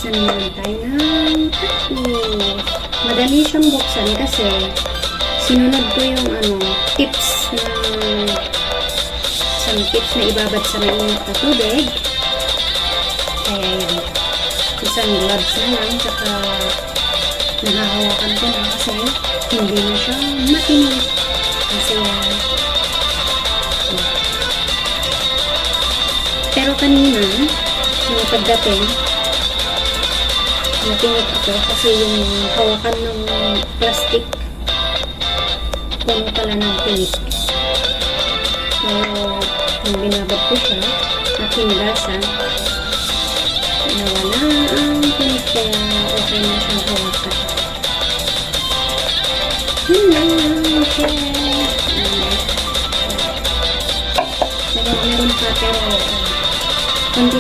bubuksan naman tayo ng cactus. Madali siyang buksan kasi sinunod ko yung tips na ibabad sa mainit na tubig. Kaya yan. Isang gloves na lang, saka nahahawakan ko na kasi hindi na siya matinig. Kasi pero kanina, yung pagdating, natingit ako kasi yung hawakan ng plastic puno pala ng tinik. So, nung binabad ko siya, nakinugasan, nawala ang tinik, kaya okay na siyang hawakan. Meron pa pero konti